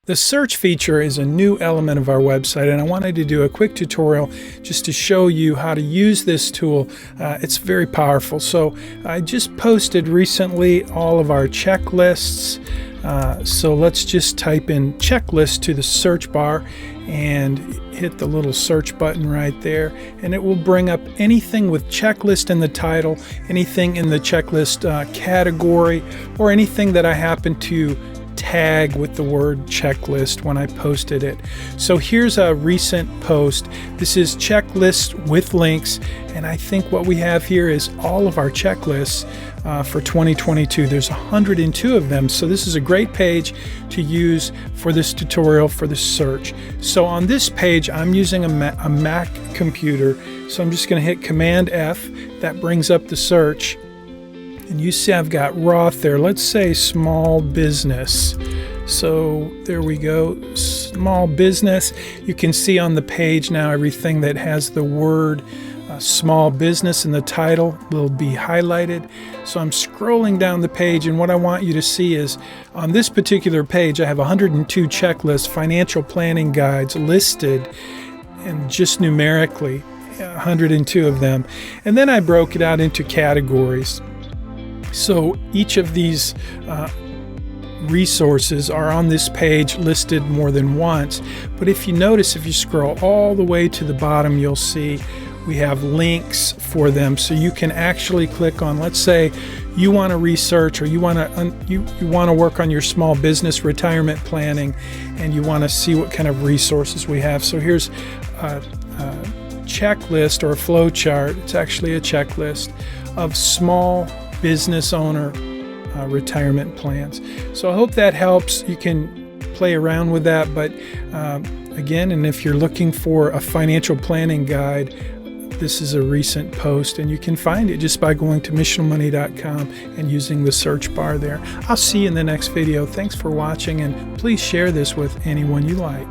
The search feature is a new element of our website, and I wanted to do a quick tutorial just to show you how to use this tool. It's very powerful. So I just posted recently all of our checklists. So let's just type in checklist to the search bar and hit the little search button right there, and it will bring up anything with checklist in the title, anything in the checklist category, or anything that I happen to tag with the word checklist when I posted it. So here's a recent post. This is checklist with links, and I think what we have here is all of our checklists for 2022. There's 102 of them, so this is a great page to use for this tutorial for the search. So on this page I'm using a Mac computer, so I'm just going to hit Command F. That brings up the search. And you see I've got Roth there. Let's say small business. So there we go, small business. You can see on the page now everything that has the word small business in the title will be highlighted. So I'm scrolling down the page, and what I want you to see is on this particular page I have 102 checklists, financial planning guides listed, and just numerically 102 of them. And then I broke it out into categories. So each of these resources are on this page listed more than once. But if you notice, if you scroll all the way to the bottom, you'll see we have links for them. So you can actually click on, let's say you want to research, or you want to work on your small business retirement planning, and you want to see what kind of resources we have. So here's a checklist or a flow chart. It's actually a checklist of small business owner retirement plans. So I hope that helps. You can play around with that, but again, and if you're looking for a financial planning guide, this is a recent post, and you can find it just by going to missionalmoney.com and using the search bar there. I'll see you in the next video. Thanks for watching, and please share this with anyone you like.